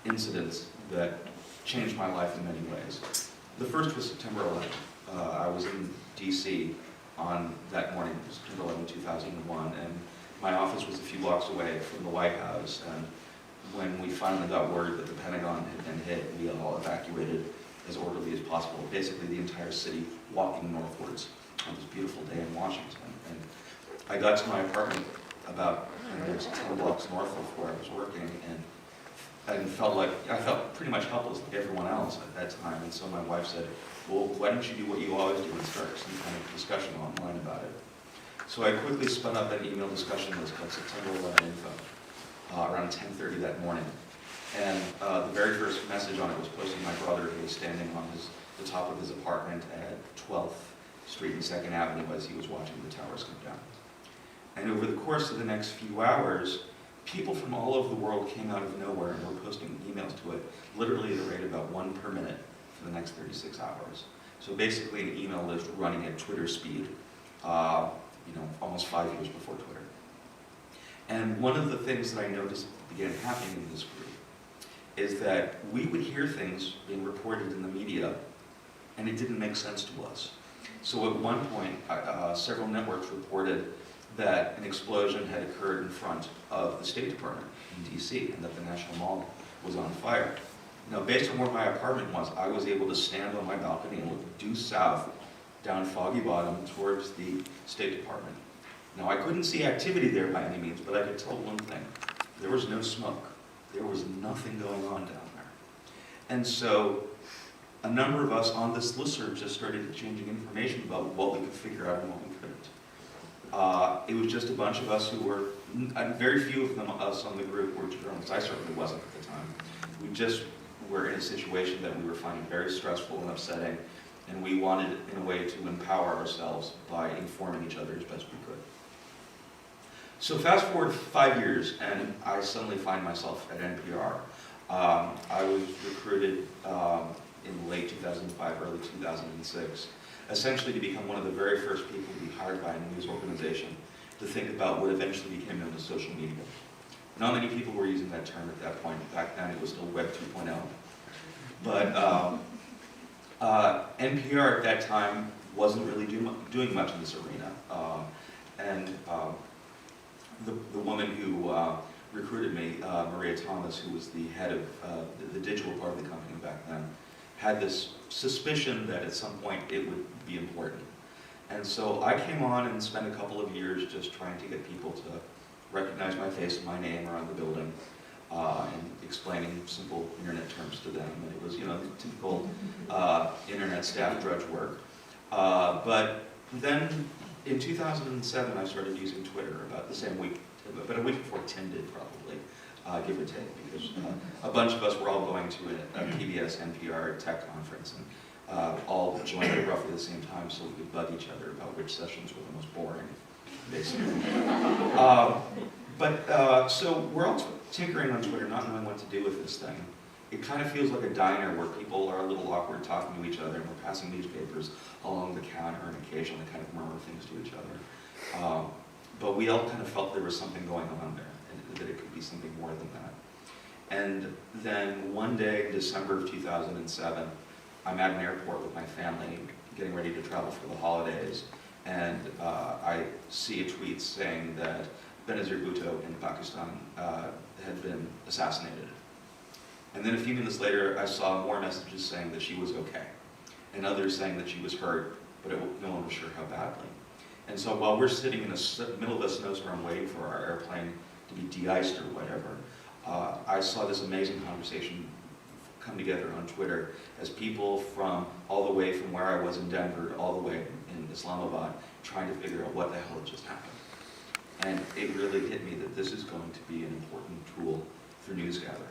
incidents that changed my life in many ways. The first was September 11th. I was in DC on that morning, September 11, 2001, and my office was a few blocks away from the White House, and when we finally got word that the Pentagon had been hit, we all evacuated as orderly as possible, basically the entire city walking northwards on this beautiful day in Washington. And I got to my apartment about 10 blocks north of where I was working, and I felt pretty much helpless like everyone else at that time. And so my wife said, well, why don't you do what you always do and start some kind of discussion online about it? So I quickly spun up an email discussion list called September 11 Info around 10:30 that morning. And the very first message on it was posted by my brother, who was standing on the top of his apartment at 12th Street and 2nd Avenue as he was watching the towers come down. And over the course of the next few hours, people from all over the world came out of nowhere and were posting emails to it, literally at a rate of about 1 per minute for the next 36 hours. So basically an email list running at Twitter speed, almost 5 years before Twitter. And one of the things that I noticed began happening in this group is that we would hear things being reported in the media, and it didn't make sense to us. So at one point, several networks reported that an explosion had occurred in front of the State Department in DC, and that the National Mall was on fire. Now, based on where my apartment was, I was able to stand on my balcony and look due south down Foggy Bottom towards the State Department. Now, I couldn't see activity there by any means, but I could tell one thing. There was no smoke. There was nothing going on down there. And so a number of us on this listserv just started exchanging information about what we could figure out and what we couldn't. It was just a bunch of us who were, very few of us on the group were journalists. I certainly wasn't at the time. We just were in a situation that we were finding very stressful and upsetting, and we wanted, in a way, to empower ourselves by informing each other as best we could. So fast forward 5 years, and I suddenly find myself at NPR. I was recruited in late 2005, early 2006, essentially to become one of the very first people to be hired by a news organization to think about what eventually became known as social media. Not many people were using that term at that point. Back then, it was still Web 2.0. But NPR at that time wasn't really doing much in this arena. The woman who recruited me, Maria Thomas, who was the head of the digital part of the company back then, had this suspicion that at some point it would be important. And so I came on and spent a couple of years just trying to get people to recognize my face and my name around the building, and explaining simple internet terms to them. And it was, typical internet staff drudge work. But then in 2007, I started using Twitter about the same week, about a week before Tim did, probably, give or take, because a bunch of us were all going to a PBS NPR tech conference, and all joined at roughly the same time so we could bug each other about which sessions were the most boring, basically. So we're all tinkering on Twitter, not knowing what to do with this thing. It kind of feels like a diner where people are a little awkward talking to each other, and we're passing newspapers along the counter and occasionally kind of murmur things to each other. But we all kind of felt there was something going on there, and that it could be something more than that. And then one day in December of 2007, I'm at an airport with my family, getting ready to travel for the holidays, and I see a tweet saying that Benazir Bhutto in Pakistan had been assassinated. And then a few minutes later, I saw more messages saying that she was okay, and others saying that she was hurt, but no one was sure how badly. And so while we're sitting in the middle of a snowstorm waiting for our airplane to be de-iced or whatever, I saw this amazing conversation come together on Twitter as people from all the way from where I was in Denver all the way in Islamabad trying to figure out what the hell had just happened. And it really hit me that this is going to be an important tool for news gathering.